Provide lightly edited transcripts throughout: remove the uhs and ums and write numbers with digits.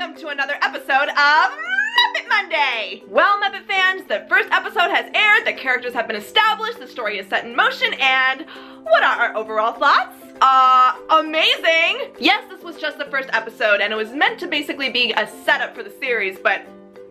welcome to another episode of Muppet Monday! Well, Muppet fans, the first episode has aired, the characters have been established, the story is set in motion, and what are our overall thoughts? Amazing! Yes, this was just the first episode, and it was meant to basically be a setup for the series, but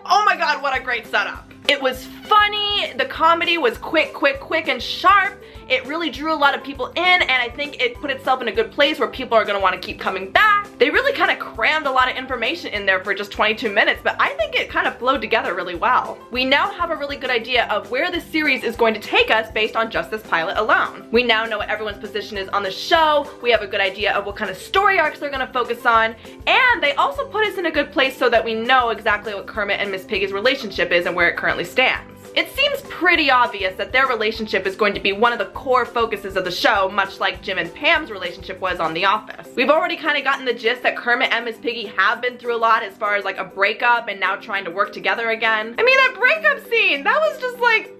oh my god, what a great setup! It was funny, the comedy was quick and sharp. It really drew a lot of people in, and I think it put itself in a good place where people are gonna want to keep coming back. They really kind of crammed a lot of information in there for just 22 minutes, but I think it kind of flowed together really well. We now have a really good idea of where the series is going to take us based on just this pilot alone. We now know what everyone's position is on the show, we have a good idea of what kind of story arcs they're gonna focus on, and they also put us in a good place so that we know exactly what Kermit and Miss Piggy's relationship is and where it currently stands. It seems pretty obvious that their relationship is going to be one of the core focuses of the show, much like Jim and Pam's relationship was on The Office. We've already kind of gotten the gist that Kermit and Miss Piggy have been through a lot as far as like a breakup and now trying to work together again. I mean, that breakup scene, that was just like,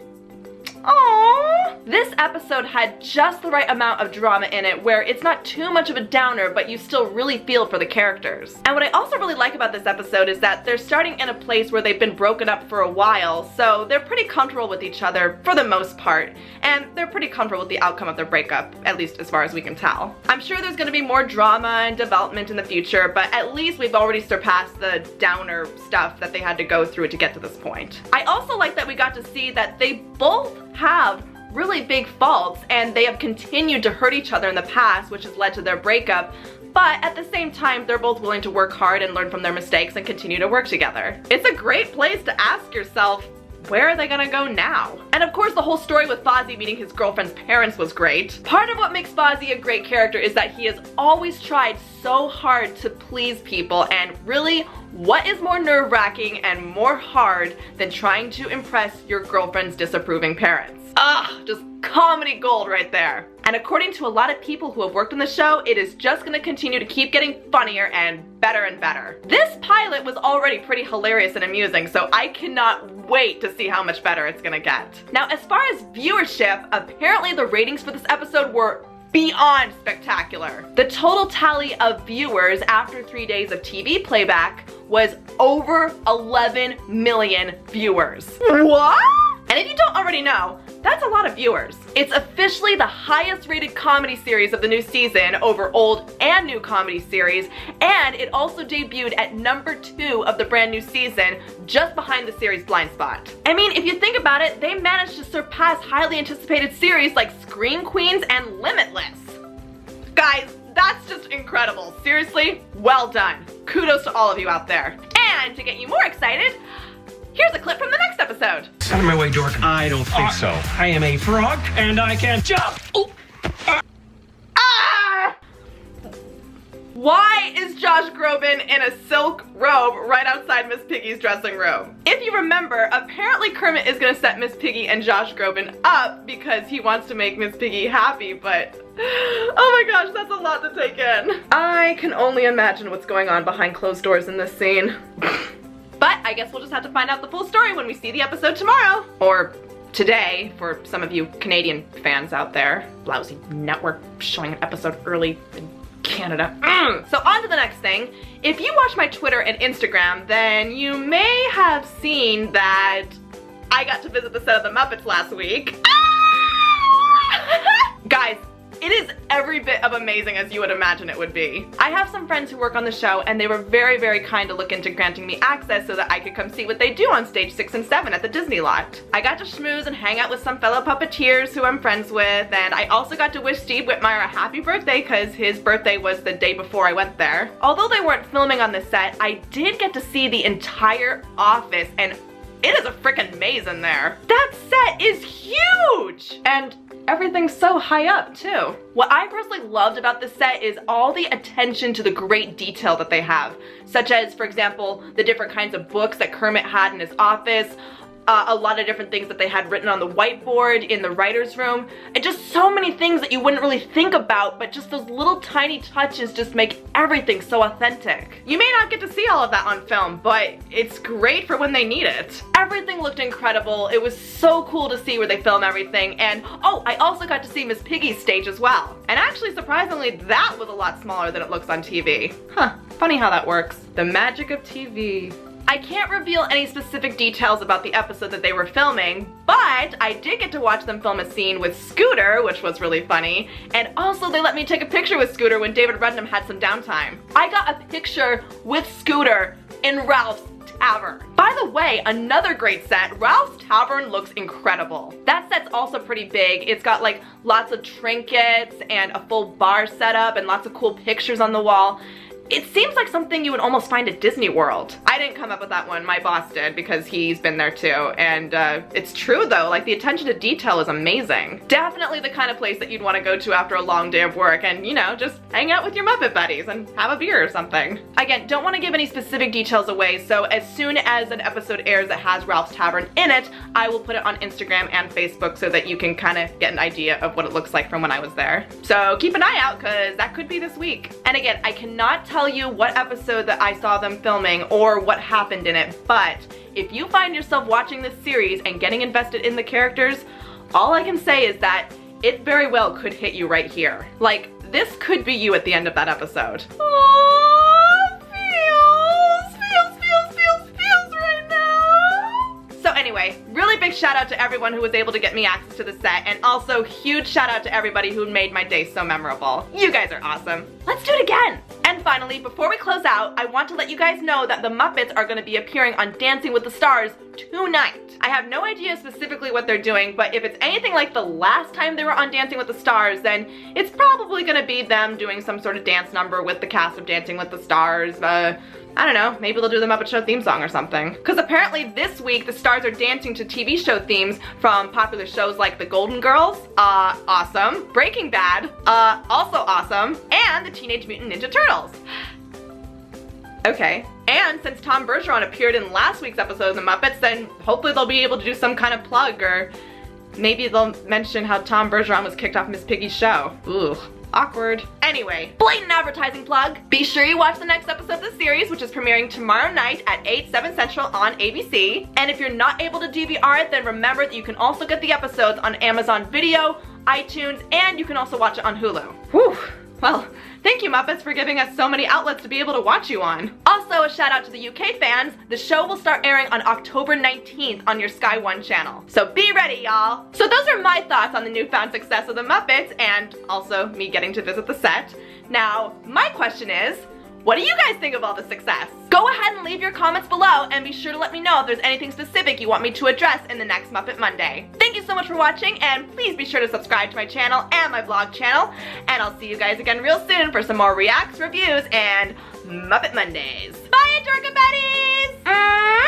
aww. This episode had just the right amount of drama in it where it's not too much of a downer, but you still really feel for the characters. And what I also really like about this episode is that they're starting in a place where they've been broken up for a while, so they're pretty comfortable with each other for the most part, and they're pretty comfortable with the outcome of their breakup, at least as far as we can tell. I'm sure there's gonna be more drama and development in the future, but at least we've already surpassed the downer stuff that they had to go through to get to this point. I also like that we got to see that they both have really big faults and they have continued to hurt each other in the past, which has led to their breakup, but at the same time they're both willing to work hard and learn from their mistakes and continue to work together. It's a great place to ask yourself, where are they gonna go now? And of course the whole story with Fozzie meeting his girlfriend's parents was great. Part of what makes Fozzie a great character is that he has always tried so hard to please people, and really, what is more nerve-wracking and more hard than trying to impress your girlfriend's disapproving parents? Ugh, just comedy gold right there. And according to a lot of people who have worked on the show, it is just gonna continue to keep getting funnier and better. This pilot was already pretty hilarious and amusing, so I cannot wait to see how much better it's gonna get. Now, as far as viewership, apparently the ratings for this episode were beyond spectacular. The total tally of viewers after 3 days of TV playback was over 11 million viewers. What? And if you don't already know, that's a lot of viewers. It's officially the highest rated comedy series of the new season over old and new comedy series, and it also debuted at #2 of the brand new season, just behind the series Blind Spot. I mean, if you think about it, they managed to surpass highly anticipated series like Scream Queens and Limitless. Guys, that's just incredible. Seriously, well done. Kudos to all of you out there. And to get you more excited, here's a clip from the next episode. Out of my way, dork. I don't think so. I am a frog, and I can jump. Ah! Why is Josh Groban in a silk robe right outside Miss Piggy's dressing room? If you remember, apparently Kermit is gonna set Miss Piggy and Josh Groban up because he wants to make Miss Piggy happy, but oh my gosh, that's a lot to take in. I can only imagine what's going on behind closed doors in this scene. But I guess we'll just have to find out the full story when we see the episode tomorrow. Or today, for some of you Canadian fans out there. Lousy network showing an episode early in Canada. So on to the next thing. If you watch my Twitter and Instagram, then you may have seen that I got to visit the set of the Muppets last week. Guys, it is every bit of amazing as you would imagine it would be. I have some friends who work on the show, and they were very kind to look into granting me access so that I could come see what they do on stage 6 and 7 at the Disney lot. I got to schmooze and hang out with some fellow puppeteers who I'm friends with, and I also got to wish Steve Whitmire a happy birthday because his birthday was the day before I went there. Although they weren't filming on the set, I did get to see the entire office, and it is a frickin' maze in there. That set is huge! And everything's so high up too. What I personally loved about this set is all the attention to the great detail that they have, such as, for example, the different kinds of books that Kermit had in his office, a lot of different things that they had written on the whiteboard in the writer's room, and just so many things that you wouldn't really think about, but just those little tiny touches just make everything so authentic. You may not get to see all of that on film, but it's great for when they need it. Everything looked incredible. It was so cool to see where they film everything, and oh, I also got to see Miss Piggy's stage as well. And actually, surprisingly, that was a lot smaller than it looks on TV. Huh, funny how that works. The magic of TV. I can't reveal any specific details about the episode that they were filming, but I did get to watch them film a scene with Scooter, which was really funny, and also they let me take a picture with Scooter when David Rudnam had some downtime. I got a picture with Scooter in Ralph's Tavern. By the way, another great set. Ralph's Tavern looks incredible. That set's also pretty big. It's got like lots of trinkets and a full bar setup and lots of cool pictures on the wall. It seems like something you would almost find at Disney World. I didn't come up with that one, my boss did, because he's been there too, and it's true though, like the attention to detail is amazing. Definitely the kind of place that you'd want to go to after a long day of work and, you know, just hang out with your Muppet buddies and have a beer or something. Again, don't want to give any specific details away, so as soon as an episode airs that has Ralph's Tavern in it, I will put it on Instagram and Facebook so that you can kind of get an idea of what it looks like from when I was there. So keep an eye out, because that could be this week. And again, I cannot tell you what episode that I saw them filming or what happened in it, but if you find yourself watching this series and getting invested in the characters, all I can say is that it very well could hit you right here. Like, this could be you at the end of that episode. Aww, feels right now. So anyway, really big shout out to everyone who was able to get me access to the set, and also huge shout out to everybody who made my day so memorable. You guys are awesome. Let's do it again. And finally, before we close out, I want to let you guys know that the Muppets are going to be appearing on Dancing with the Stars tonight. I have no idea specifically what they're doing, but if it's anything like the last time they were on Dancing with the Stars, then it's probably going to be them doing some sort of dance number with the cast of Dancing with the Stars. I don't know, maybe they'll do the Muppet Show theme song or something. Because apparently this week the stars are dancing to TV show themes from popular shows like The Golden Girls, awesome, Breaking Bad, also awesome, and the Teenage Mutant Ninja Turtles. Okay, and since Tom Bergeron appeared in last week's episode of The Muppets, then hopefully they'll be able to do some kind of plug, or maybe they'll mention how Tom Bergeron was kicked off Miss Piggy's show. Ooh. Awkward. Anyway, blatant advertising plug. Be sure you watch the next episode of the series, which is premiering tomorrow night at 8/7 Central on ABC. And if you're not able to DVR it, then remember that you can also get the episodes on Amazon Video, iTunes, and you can also watch it on Hulu. Whew. Well, thank you Muppets for giving us so many outlets to be able to watch you on. Also, a shout out to the UK fans. The show will start airing on October 19th on your Sky One channel. So be ready, y'all. So those are my thoughts on the newfound success of the Muppets, and also me getting to visit the set. Now, my question is, what do you guys think of all the success? Go ahead and leave your comments below, and be sure to let me know if there's anything specific you want me to address in the next Muppet Monday. Thank you so much for watching, and please be sure to subscribe to my channel and my vlog channel, and I'll see you guys again real soon for some more reacts, reviews, and Muppet Mondays. Bye, Adorkable Baddies!